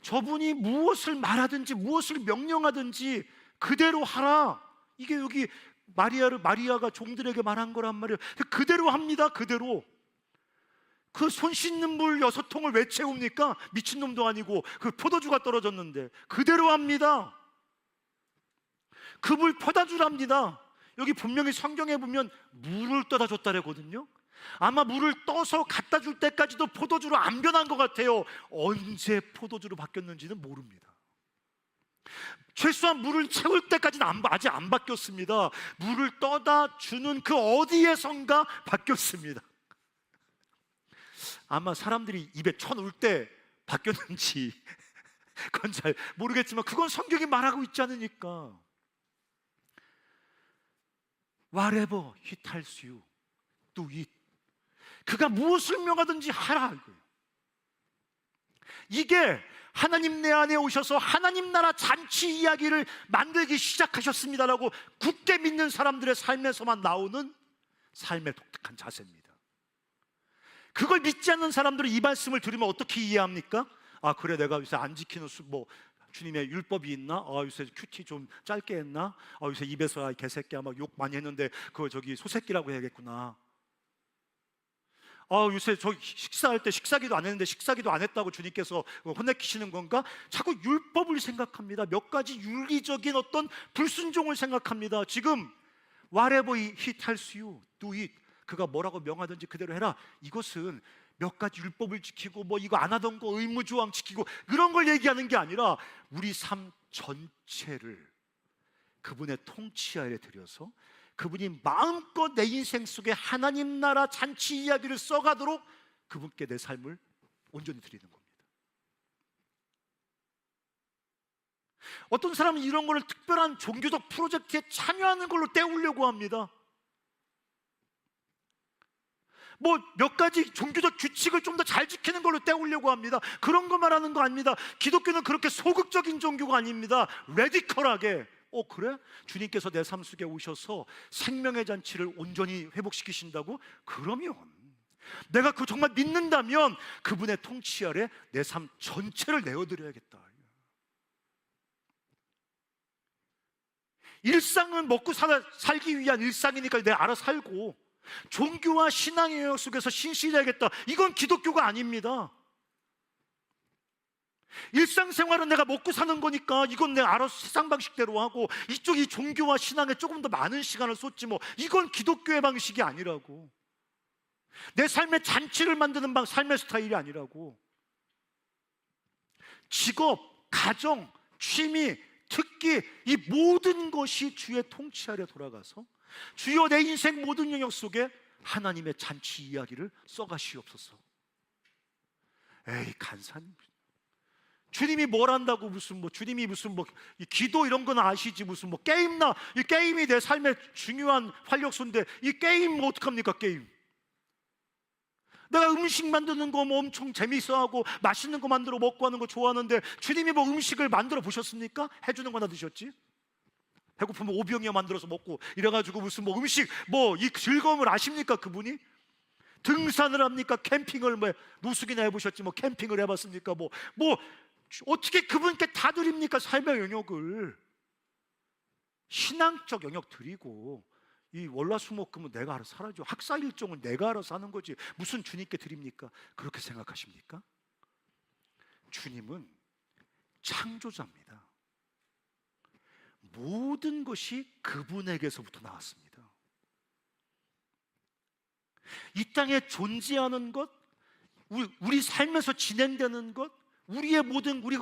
저분이 무엇을 말하든지 무엇을 명령하든지 그대로 하라. 이게 여기 마리아가 종들에게 말한 거란 말이에요. 그대로 합니다. 그대로. 그 손 씻는 물 6통을 왜 채웁니까? 미친놈도 아니고. 그 포도주가 떨어졌는데 그대로 합니다. 그 물 퍼다 주랍니다. 여기 분명히 성경에 보면 물을 떠다 줬다래거든요. 아마 물을 떠서 갖다 줄 때까지도 포도주로 안 변한 것 같아요. 언제 포도주로 바뀌었는지는 모릅니다. 최소한 물을 채울 때까지는 아직 안 바뀌었습니다. 물을 떠다 주는 그 어디에선가 바뀌었습니다. 아마 사람들이 입에 쳐놓을 때 바뀌었는지 그건 잘 모르겠지만 그건 성경이 말하고 있지 않으니까. Whatever he tells you, do it. 그가 무엇을 명하든지 하라 이거예요. 이게 하나님 내 안에 오셔서 하나님 나라 잔치 이야기를 만들기 시작하셨습니다라고 굳게 믿는 사람들의 삶에서만 나오는 삶의 독특한 자세입니다. 그걸 믿지 않는 사람들은 이 말씀을 들으면 어떻게 이해합니까? 아 그래, 내가 요새 안 지키는 주님의 율법이 있나? 요새 큐티 좀 짧게 했나? 요새 입에서 개새끼야 막 욕 많이 했는데 그거 소새끼라고 해야겠구나. 요새 저 식사할 때 식사기도 안 했는데 식사기도 안 했다고 주님께서 혼내키시는 건가? 자꾸 율법을 생각합니다. 몇 가지 윤리적인 어떤 불순종을 생각합니다. 지금 whatever he tells you, do it. 그가 뭐라고 명하든지 그대로 해라. 이것은 몇 가지 율법을 지키고 뭐 이거 안 하던 거 의무조항 지키고 그런 걸 얘기하는 게 아니라 우리 삶 전체를 그분의 통치 아래 들여서 그분이 마음껏 내 인생 속에 하나님 나라 잔치 이야기를 써가도록 그분께 내 삶을 온전히 드리는 겁니다. 어떤 사람은 이런 거를 특별한 종교적 프로젝트에 참여하는 걸로 때우려고 합니다. 뭐 몇 가지 종교적 규칙을 좀 더 잘 지키는 걸로 때우려고 합니다. 그런 거 말하는 거 아닙니다. 기독교는 그렇게 소극적인 종교가 아닙니다. 레디컬하게 그래? 주님께서 내 삶 속에 오셔서 생명의 잔치를 온전히 회복시키신다고? 그러면 내가 그 정말 믿는다면 그분의 통치 아래 내 삶 전체를 내어드려야겠다. 일상은 먹고 살기 위한 일상이니까 내가 알아서 살고, 종교와 신앙의 영역 속에서 신실해야겠다, 이건 기독교가 아닙니다. 일상생활은 내가 먹고 사는 거니까 이건 내가 알아서 세상 방식대로 하고, 이쪽이 종교와 신앙에 조금 더 많은 시간을 쏟지 뭐, 이건 기독교의 방식이 아니라고. 내 삶의 잔치를 만드는 삶의 스타일이 아니라고. 직업, 가정, 취미, 특기, 이 모든 것이 주의 통치 아래 돌아가서 주여 내 인생 모든 영역 속에 하나님의 잔치 이야기를 써가시옵소서. 에이, 간사님, 주님이 뭘 한다고 주님이 이 기도 이런 건 아시지, 게임나, 이 게임이 내 삶의 중요한 활력소인데 이 게임 어떡합니까? 게임 내가 음식 만드는 거 엄청 재미있어하고 맛있는 거 만들어 먹고 하는 거 좋아하는데, 주님이 음식을 만들어 보셨습니까? 해주는 거나 드셨지? 배고프면 오병이어 만들어서 먹고 이래가지고 음식 이 즐거움을 아십니까? 그분이 등산을 합니까? 캠핑을 누수기나 해보셨지 캠핑을 해봤습니까? 어떻게 그분께 다 드립니까? 삶의 영역을. 신앙적 영역 드리고, 이 월화수목금은 내가 알아서 살아줘. 학사 일정은 내가 알아서 하는 거지 무슨 주님께 드립니까? 그렇게 생각하십니까? 주님은 창조자입니다. 모든 것이 그분에게서부터 나왔습니다. 이 땅에 존재하는 것, 우리 삶에서 진행되는 것, 우리가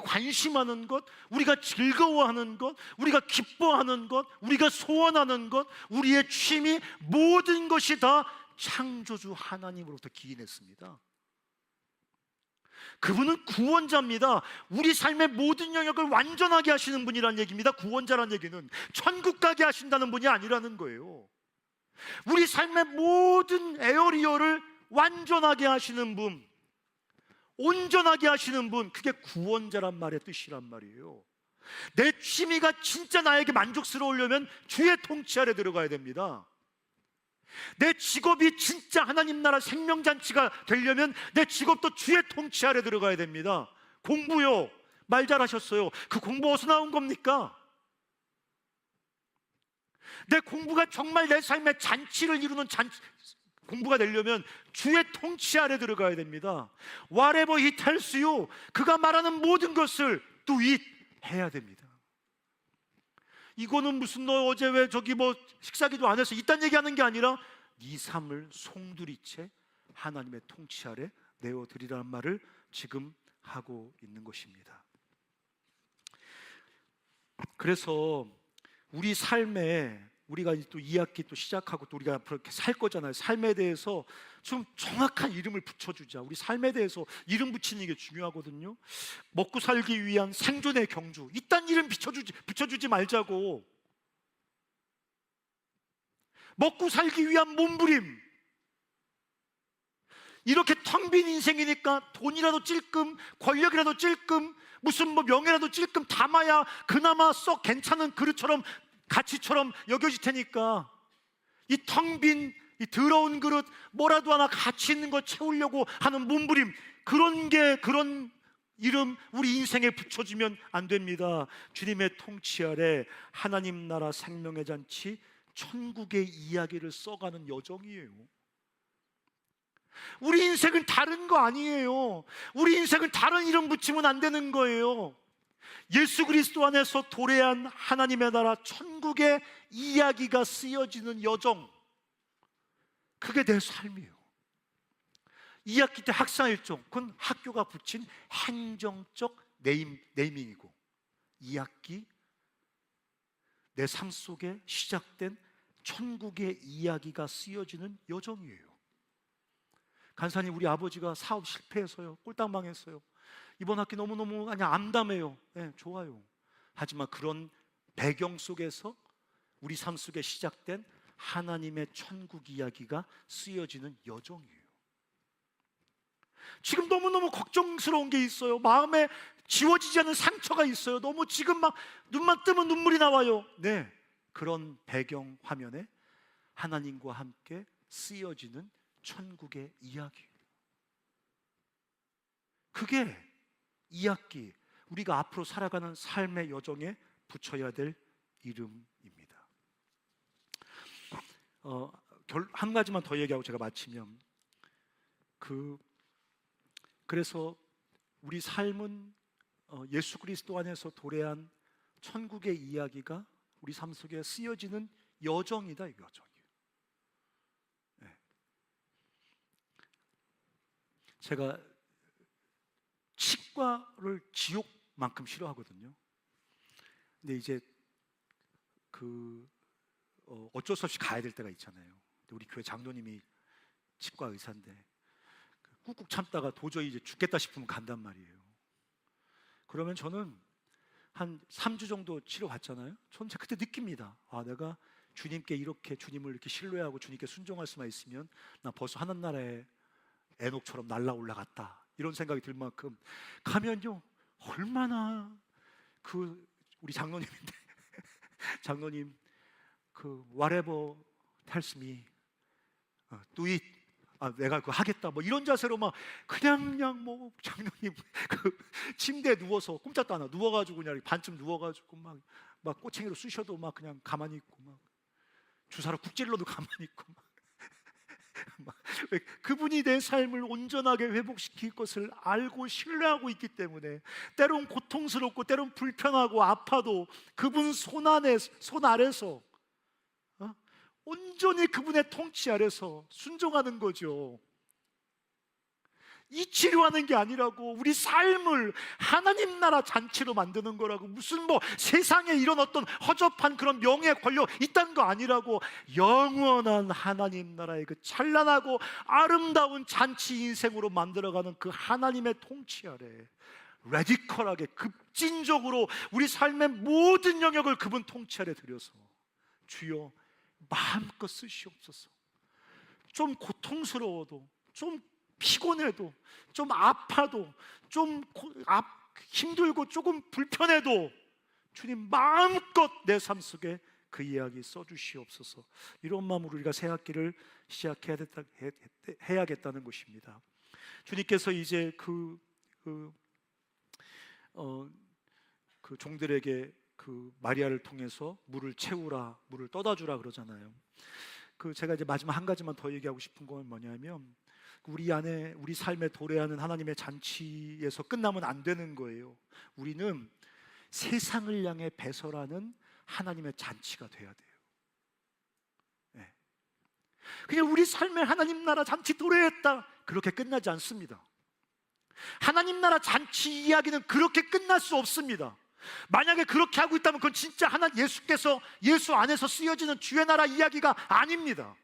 관심하는 것, 우리가 즐거워하는 것, 우리가 기뻐하는 것, 우리가 소원하는 것, 우리의 취미, 모든 것이 다 창조주 하나님으로부터 기인했습니다. 그분은 구원자입니다. 우리 삶의 모든 영역을 완전하게 하시는 분이라는 얘기입니다. 구원자라는 얘기는 천국 가게 하신다는 분이 아니라는 거예요. 우리 삶의 모든 에어리어를 완전하게 하시는 분, 온전하게 하시는 분, 그게 구원자란 말의 뜻이란 말이에요. 내 취미가 진짜 나에게 만족스러우려면 주의 통치 아래 들어가야 됩니다. 내 직업이 진짜 하나님 나라 생명잔치가 되려면 내 직업도 주의 통치 아래 들어가야 됩니다. 공부요, 말 잘하셨어요. 그 공부 어디서 나온 겁니까? 내 공부가 정말 내 삶의 잔치를 이루는 공부가 되려면 주의 통치 아래 들어가야 됩니다. Whatever he tells you, 그가 말하는 모든 것을 do it 해야 됩니다. 이거는 너 어제 왜 식사기도 안 해서 이딴 얘기하는 게 아니라 네 삶을 송두리째 하나님의 통치 아래 내어드리라는 말을 지금 하고 있는 것입니다. 그래서 우리 삶에, 우리가 또 2학기 또 시작하고 또 우리가 앞으로 이렇게 살 거잖아요. 삶에 대해서 좀 정확한 이름을 붙여주자. 우리 삶에 대해서 이름 붙이는 게 중요하거든요. 먹고 살기 위한 생존의 경주, 이딴 이름 붙여주지 말자고. 먹고 살기 위한 몸부림, 이렇게 텅 빈 인생이니까 돈이라도 찔끔, 권력이라도 찔끔, 명예라도 찔끔 담아야 그나마 썩 괜찮은 그릇처럼, 가치처럼 여겨질 테니까, 이 텅 빈 이 더러운 그릇, 뭐라도 하나 가치 있는 거 채우려고 하는 몸부림, 그런 이름 우리 인생에 붙여주면 안 됩니다. 주님의 통치 아래 하나님 나라 생명의 잔치, 천국의 이야기를 써가는 여정이에요. 우리 인생은 다른 거 아니에요. 우리 인생은 다른 이름 붙이면 안 되는 거예요. 예수 그리스도 안에서 도래한 하나님의 나라 천국의 이야기가 쓰여지는 여정, 그게 내 삶이에요. 2학기 때 학사 일정, 그건 학교가 붙인 행정적 네이밍이고, 2학기 내 삶 속에 시작된 천국의 이야기가 쓰여지는 여정이에요. 간사님, 우리 아버지가 사업 실패해서요, 꼴딱 망했어요. 이번 학기 너무너무 그냥 암담해요. 네, 좋아요. 하지만 그런 배경 속에서 우리 삶 속에 시작된 하나님의 천국 이야기가 쓰여지는 여정이에요. 지금 너무너무 걱정스러운 게 있어요. 마음에 지워지지 않는 상처가 있어요. 너무 지금 막 눈만 뜨면 눈물이 나와요. 네, 그런 배경 화면에 하나님과 함께 쓰여지는 천국의 이야기, 그게 2학기 우리가 앞으로 살아가는 삶의 여정에 붙여야 될 이름입니다. 한 가지만 더 얘기하고 제가 마치면, 그래서 우리 삶은 예수 그리스도 안에서 도래한 천국의 이야기가 우리 삶 속에 쓰여지는 여정이다, 이 여정이에요. 네. 제가 치과를 지옥만큼 싫어하거든요. 근데 이제 어쩔 수 없이 가야 될 때가 있잖아요. 우리 교회 장로님이 치과 의사인데 꾹꾹 참다가 도저히 이제 죽겠다 싶으면 간단 말이에요. 그러면 저는 한 3주 정도 치료받잖아요. 저는 그때 느낍니다. 아, 내가 주님께 이렇게, 주님을 이렇게 신뢰하고 주님께 순종할 수만 있으면 나 벌써 하늘나라에 에녹처럼 날아 올라갔다, 이런 생각이 들 만큼 가면요, 얼마나 우리 장로님인데 장로님 whatever tells me do it, 내가 그거 하겠다, 뭐 이런 자세로 막 그냥 뭐 장로님 침대에 누워서 꼼짝도 안 하고 누워가지고 그냥 반쯤 누워가지고 막 꼬챙이로 쑤셔도 막 그냥 가만히 있고, 막 주사로 국 찔러도 가만히 있고, 그분이 내 삶을 온전하게 회복시킬 것을 알고 신뢰하고 있기 때문에 때론 고통스럽고 때론 불편하고 아파도 그분 손 아래서 온전히 그분의 통치 아래서 순종하는 거죠. 이 치료하는 게 아니라고, 우리 삶을 하나님 나라 잔치로 만드는 거라고. 무슨 뭐 세상에 이런 어떤 허접한 그런 명예 권력 있다는 거 아니라고. 영원한 하나님 나라의 그 찬란하고 아름다운 잔치 인생으로 만들어가는 그 하나님의 통치 아래 레디컬하게 급진적으로 우리 삶의 모든 영역을 그분 통치 아래 들여서 주여 마음껏 쓰시옵소서. 좀 고통스러워도, 좀 피곤해도, 좀 아파도, 좀 힘들고 조금 불편해도 주님 마음껏 내 삶 속에 그 이야기 써주시옵소서. 이런 마음으로 우리가 새 학기를 시작해야겠다는 것입니다. 주님께서 이제 그 종들에게 마리아를 통해서 물을 채우라, 물을 떠다 주라 그러잖아요. 제가 이제 마지막 한 가지만 더 얘기하고 싶은 건 뭐냐면, 우리 안에 우리 삶에 도래하는 하나님의 잔치에서 끝나면 안 되는 거예요. 우리는 세상을 향해 배설하는 하나님의 잔치가 돼야 돼요. 네. 그냥 우리 삶에 하나님 나라 잔치 도래했다, 그렇게 끝나지 않습니다. 하나님 나라 잔치 이야기는 그렇게 끝날 수 없습니다. 만약에 그렇게 하고 있다면 그건 진짜 예수께서 예수 안에서 쓰여지는 주의 나라 이야기가 아닙니다.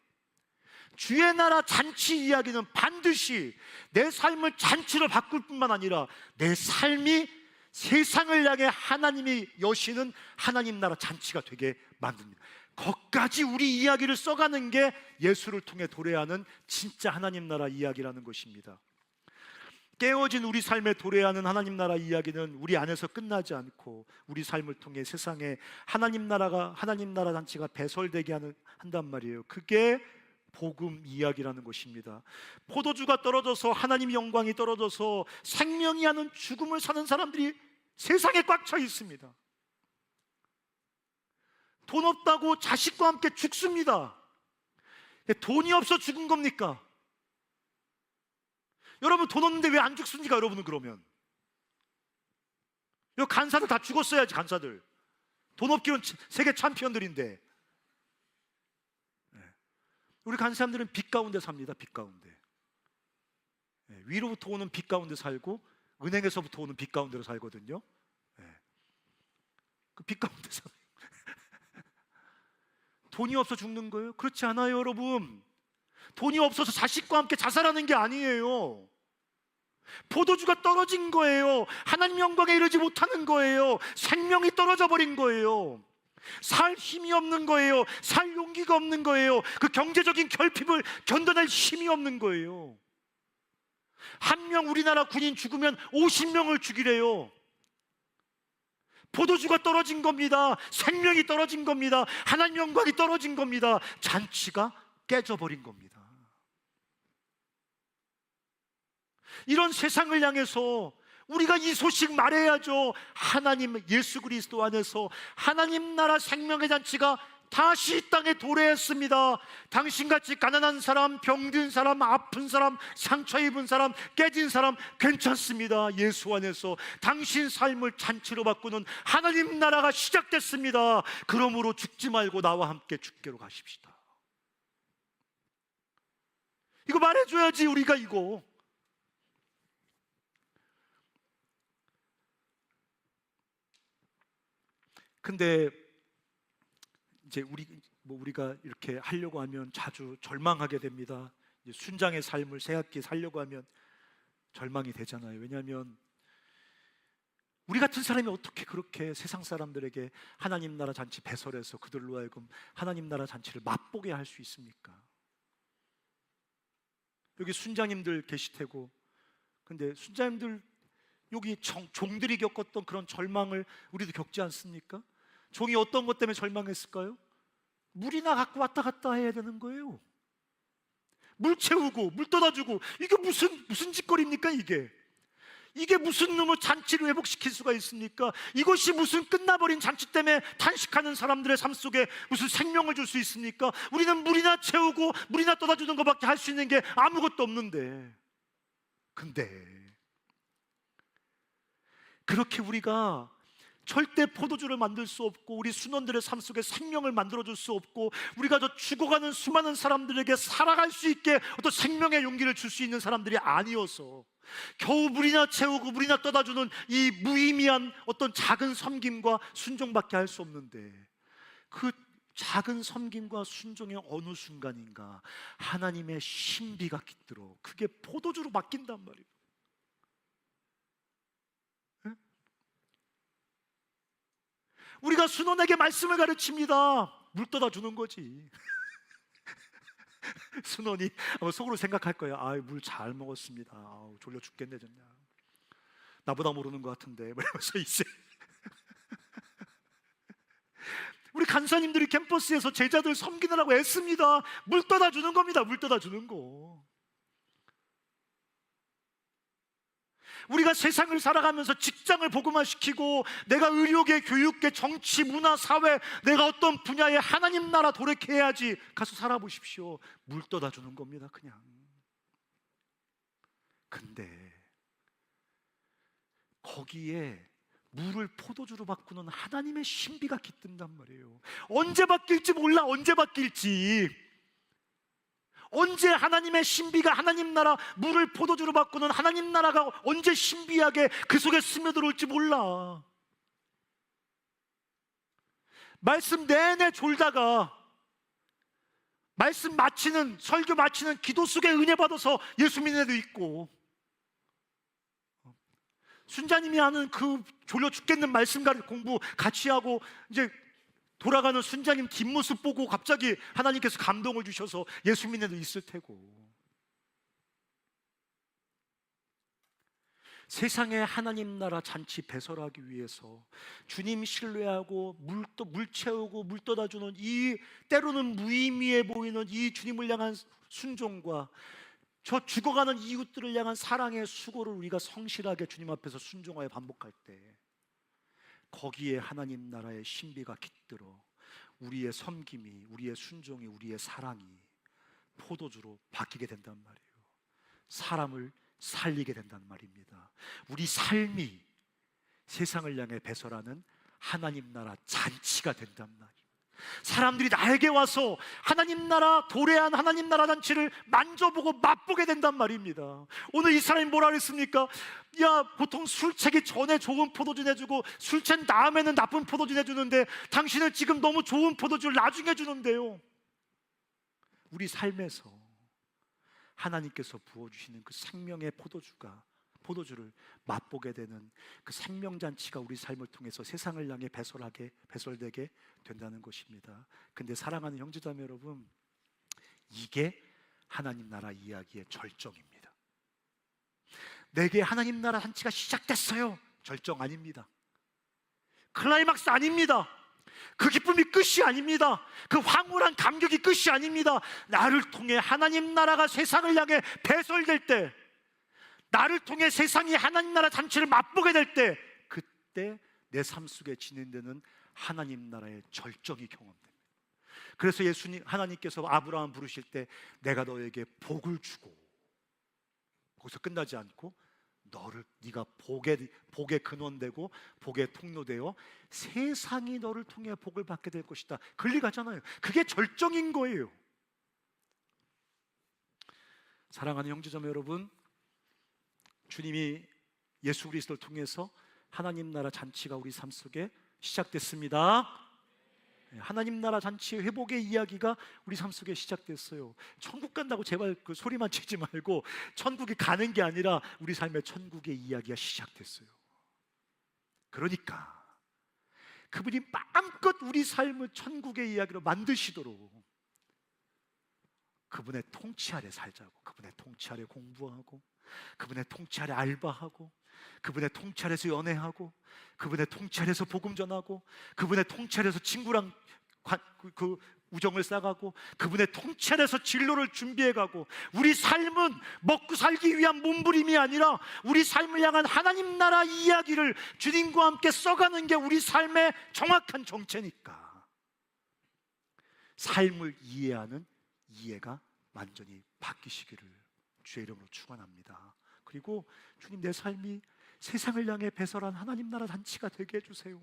주의 나라 잔치 이야기는 반드시 내 삶을 잔치로 바꿀 뿐만 아니라 내 삶이 세상을 향해 하나님이 여시는 하나님 나라 잔치가 되게 만듭니다. 거기까지 우리 이야기를 써가는 게 예수를 통해 도래하는 진짜 하나님 나라 이야기라는 것입니다. 깨어진 우리 삶에 도래하는 하나님 나라 이야기는 우리 안에서 끝나지 않고 우리 삶을 통해 세상에 하나님 나라 잔치가 배설되게 한단 말이에요. 그게 복음 이야기라는 것입니다. 포도주가 떨어져서 하나님의 영광이 떨어져서 생명이 하는 죽음을 사는 사람들이 세상에 꽉 차 있습니다. 돈 없다고 자식과 함께 죽습니다. 돈이 없어 죽은 겁니까? 여러분 돈 없는데 왜 안 죽습니까? 여러분은 그러면 이 간사들 다 죽었어야지. 간사들 돈 없기는 세계 챔피언들인데. 우리 간 사람들은 빛 가운데 삽니다. 빛 가운데. 위로부터 오는 빛 가운데 살고 은행에서부터 오는 빛 가운데로 살거든요. 그 빛 가운데 살아요. 돈이 없어 죽는 거예요? 그렇지 않아요, 여러분. 돈이 없어서 자식과 함께 자살하는 게 아니에요. 포도주가 떨어진 거예요. 하나님 영광에 이르지 못하는 거예요. 생명이 떨어져 버린 거예요. 살 힘이 없는 거예요. 살 용기가 없는 거예요. 그 경제적인 결핍을 견뎌낼 힘이 없는 거예요. 한 명 우리나라 군인 죽으면 50명을 죽이래요. 포도주가 떨어진 겁니다. 생명이 떨어진 겁니다. 하나님 영광이 떨어진 겁니다. 잔치가 깨져버린 겁니다. 이런 세상을 향해서 우리가 이 소식 말해야죠. 하나님 예수 그리스도 안에서 하나님 나라 생명의 잔치가 다시 이 땅에 도래했습니다. 당신같이 가난한 사람, 병든 사람, 아픈 사람, 상처 입은 사람, 깨진 사람 괜찮습니다. 예수 안에서 당신 삶을 잔치로 바꾸는 하나님 나라가 시작됐습니다. 그러므로 죽지 말고 나와 함께 죽게로 가십시다. 이거 말해줘야지 우리가. 이거 근데 이제 우리가 이렇게 하려고 하면 자주 절망하게 됩니다. 이제 순장의 삶을 새롭게 살려고 하면 절망이 되잖아요. 왜냐하면 우리 같은 사람이 어떻게 그렇게 세상 사람들에게 하나님 나라 잔치 배설해서 그들로 하여금 하나님 나라 잔치를 맛보게 할 수 있습니까? 여기 순장님들 계실 테고, 근데 순장님들 여기 종들이 겪었던 그런 절망을 우리도 겪지 않습니까? 종이 어떤 것 때문에 절망했을까요? 물이나 갖고 왔다 갔다 해야 되는 거예요. 물 채우고 물 떠다 주고. 이게 무슨 짓거리입니까? 이게 무슨 놈의 잔치를 회복시킬 수가 있습니까? 이것이 무슨 끝나버린 잔치 때문에 탄식하는 사람들의 삶 속에 무슨 생명을 줄 수 있습니까? 우리는 물이나 채우고 물이나 떠다 주는 것밖에 할 수 있는 게 아무것도 없는데. 근데 그렇게 우리가 절대 포도주를 만들 수 없고 우리 순원들의 삶 속에 생명을 만들어줄 수 없고 우리가 저 죽어가는 수많은 사람들에게 살아갈 수 있게 어떤 생명의 용기를 줄 수 있는 사람들이 아니어서 겨우 물이나 채우고 물이나 떠다주는 이 무의미한 어떤 작은 섬김과 순종밖에 할 수 없는데, 그 작은 섬김과 순종의 어느 순간인가 하나님의 신비가 깃들어 그게 포도주로 바뀐단 말이에요. 우리가 순원에게 말씀을 가르칩니다. 물 떠다 주는 거지. 순원이 아마 속으로 생각할 거예요. 물 잘 먹었습니다. 졸려 죽겠네 정말. 나보다 모르는 것 같은데. 그러면서 이제 우리 간사님들이 캠퍼스에서 제자들 섬기느라고 애씁니다. 물 떠다 주는 겁니다. 물 떠다 주는 거. 우리가 세상을 살아가면서 직장을 복음화시키고 내가 의료계, 교육계, 정치, 문화, 사회 내가 어떤 분야에 하나님 나라 도래해야지 가서 살아보십시오. 물 떠다 주는 겁니다. 그냥. 근데 거기에 물을 포도주로 바꾸는 하나님의 신비가 깃든단 말이에요. 언제 바뀔지 몰라. 언제 바뀔지. 언제 하나님의 신비가, 하나님 나라 물을 포도주로 바꾸는 하나님 나라가 언제 신비하게 그 속에 스며들어올지 몰라. 말씀 내내 졸다가 말씀 마치는, 설교 마치는 기도 속에 은혜 받아서 예수 믿는 애도 있고, 순자님이 하는 그 졸려 죽겠는 말씀 공부 같이 하고 이제 돌아가는 순자님 뒷모습 보고 갑자기 하나님께서 감동을 주셔서 예수 믿는 애도 있을 테고. 세상에 하나님 나라 잔치 배설하기 위해서 주님 신뢰하고 물 채우고 물 떠다 주는 이 때로는 무의미해 보이는 이 주님을 향한 순종과 저 죽어가는 이웃들을 향한 사랑의 수고를 우리가 성실하게 주님 앞에서 순종하여 반복할 때 거기에 하나님 나라의 신비가 깃들어 우리의 섬김이, 우리의 순종이, 우리의 사랑이 포도주로 바뀌게 된단 말이에요. 사람을 살리게 된다는 말입니다. 우리 삶이 세상을 향해 배설하는 하나님 나라 잔치가 된단 말이에요. 사람들이 나에게 와서 하나님 나라, 도래한 하나님 나라 잔치를 만져보고 맛보게 된단 말입니다. 오늘 이 사람이 뭐라 그랬습니까? 야, 보통 술 취기 전에 좋은 포도주 내주고 술 취한 다음에는 나쁜 포도주 내주는데 당신은 지금 너무 좋은 포도주를 나중에 주는데요. 우리 삶에서 하나님께서 부어주시는 그 생명의 포도주를 맛보게 되는 그 생명잔치가 우리 삶을 통해서 세상을 향해 배설되게 된다는 것입니다. 근데 사랑하는 형제자매 여러분, 이게 하나님 나라 이야기의 절정입니다. 내게 하나님 나라 잔치가 시작됐어요, 절정 아닙니다. 클라이막스 아닙니다. 그 기쁨이 끝이 아닙니다. 그 황홀한 감격이 끝이 아닙니다. 나를 통해 하나님 나라가 세상을 향해 배설될 때, 나를 통해 세상이 하나님 나라 잔치를 맛보게 될 때, 그때 내 삶 속에 진행되는 하나님 나라의 절정이 경험됩니다. 그래서 하나님께서 아브라함 부르실 때 내가 너에게 복을 주고, 거기서 끝나지 않고 네가 복의 근원되고 복의 통로되어 세상이 너를 통해 복을 받게 될 것이다. 글리가잖아요. 그게 절정인 거예요. 사랑하는 형제자매 여러분, 주님이 예수 그리스도를 통해서 하나님 나라 잔치가 우리 삶 속에 시작됐습니다. 하나님 나라 잔치의 회복의 이야기가 우리 삶 속에 시작됐어요. 천국 간다고 제발 그 소리만 치지 말고 천국에 가는 게 아니라 우리 삶의 천국의 이야기가 시작됐어요. 그러니까 그분이 마음껏 우리 삶을 천국의 이야기로 만드시도록 그분의 통치 아래 살자고, 그분의 통치 아래 공부하고, 그분의 통치 아래 알바하고, 그분의 통치 아래서 연애하고, 그분의 통치 아래서 복음 전하고, 그분의 통치 아래서 친구랑 그 우정을 쌓아가고, 그분의 통치 아래서 진로를 준비해가고, 우리 삶은 먹고 살기 위한 몸부림이 아니라 우리 삶을 향한 하나님 나라 이야기를 주님과 함께 써가는 게 우리 삶의 정확한 정체니까 삶을 이해하는 이해가 완전히 바뀌시기를 주의 이름으로 축원합니다. 그리고 주님, 내 삶이 세상을 향해 배설한 하나님 나라 잔치가 되게 해주세요.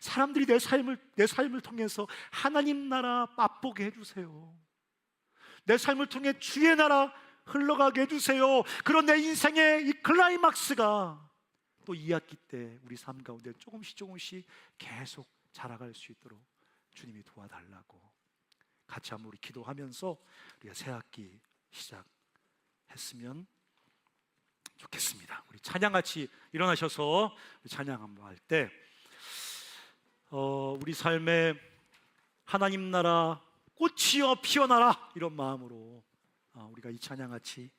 사람들이 내 삶을 통해서 하나님 나라 맛보게 해주세요. 내 삶을 통해 주의 나라 흘러가게 해주세요. 그런 내 인생의 이 클라이막스가 또 2학기 때 우리 삶 가운데 조금씩 계속 자라갈 수 있도록 주님이 도와달라고 같이 한번 우리 기도하면서 우리가 새 학기 시작했으면 좋겠습니다. 우리 찬양같이 일어나셔서 찬양 한번 할 때 우리 삶에 하나님 나라 꽃이여 피어나라 이런 마음으로 우리가 이 찬양같이